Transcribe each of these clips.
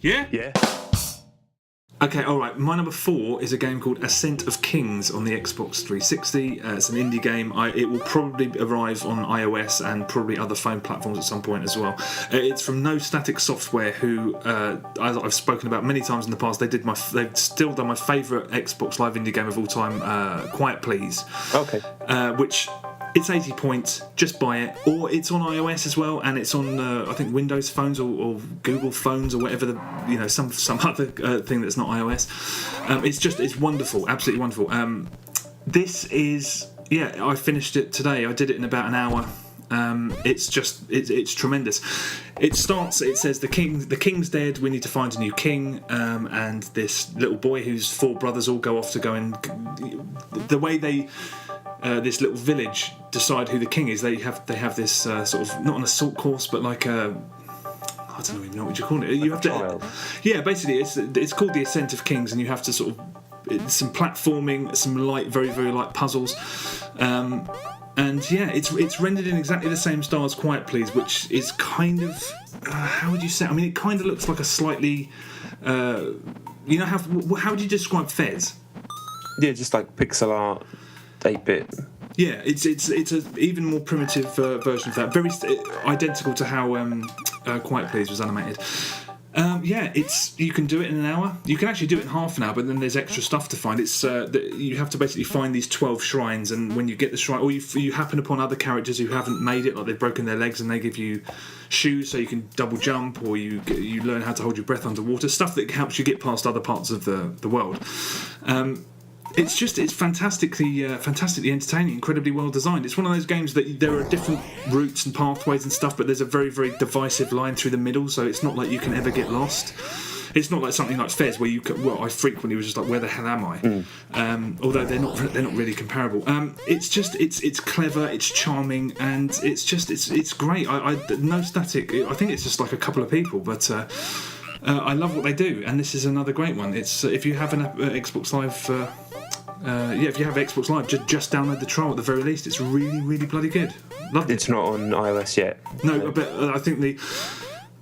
Yeah? Yeah. Okay, alright. My number 4 is a game called Ascent of Kings on the Xbox 360. It's an indie game. It will probably arrive on iOS and probably other phone platforms at some point as well. It's from Nostatic Software, who I've spoken about many times in the past. They've still done my favourite Xbox Live indie game of all time, Quiet Please. Okay. Which... It's 80 points, just buy it. Or it's on iOS as well, and it's on, I think, Windows phones or Google phones or whatever, some other thing that's not iOS. It's wonderful, absolutely wonderful. I finished it today. I did it in about an hour. It's tremendous. It says the king's dead, we need to find a new king, and this little boy whose 4 brothers all go off to go and... The way they... this little village decide who the king is. They have this sort of, not an assault course, but like a... I don't even know what you call it. You have to... Yeah, basically, it's called the Ascent of Kings, and you have to sort of... Some platforming, some light, very, very light puzzles. And yeah, it's rendered in exactly the same style as Quiet Please, which is kind of... how would you say? I mean, it kind of looks like a slightly... how would you describe Fez? Yeah, just like pixel art, 8-bit. Yeah, it's an even more primitive version of that. Very identical to how Quiet Please was animated. You can do it in an hour. You can actually do it in half an hour, but then there's extra stuff to find. It's you have to basically find these 12 shrines, and when you get the shrine, or you happen upon other characters who haven't made it, like they've broken their legs, and they give you shoes so you can double jump, or you learn how to hold your breath underwater. Stuff that helps you get past other parts of the world. It's fantastically entertaining, incredibly well designed. It's one of those games that there are different routes and pathways and stuff, but there's a very, very divisive line through the middle, so it's not like you can ever get lost. It's not like something like Fez where I frequently was just like, where the hell am I? Although they're not really comparable. It's clever, it's charming, and it's great. Nostatic, I think it's just like a couple of people, but I love what they do, and this is another great one. It's if you have an Xbox Live. If you have Xbox Live, just download the trial at the very least. It's really, really bloody good. Loved it. It's not on iOS yet. No, but I think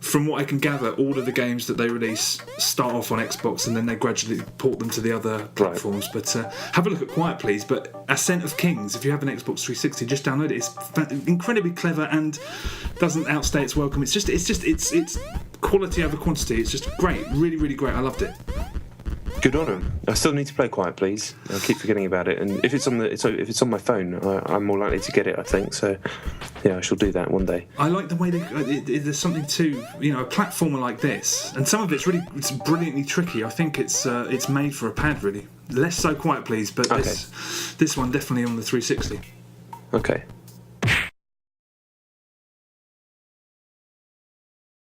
from what I can gather, all of the games that they release start off on Xbox and then they gradually port them to the other platforms. Right. But have a look at Quiet Please. But Ascent of Kings, if you have an Xbox 360, just download it. It's incredibly clever and doesn't outstay its welcome. It's quality over quantity. It's just great, really, really great. I loved it. Good on him. I still need to play Quiet Please. I keep forgetting about it, and if it's on my phone, I'm more likely to get it, I think. So, yeah, I shall do that one day. I like the way there's something to a platformer like this, and some of it's brilliantly tricky. I think it's made for a pad, really. Less so Quiet Please, but this one definitely on the 360. Okay.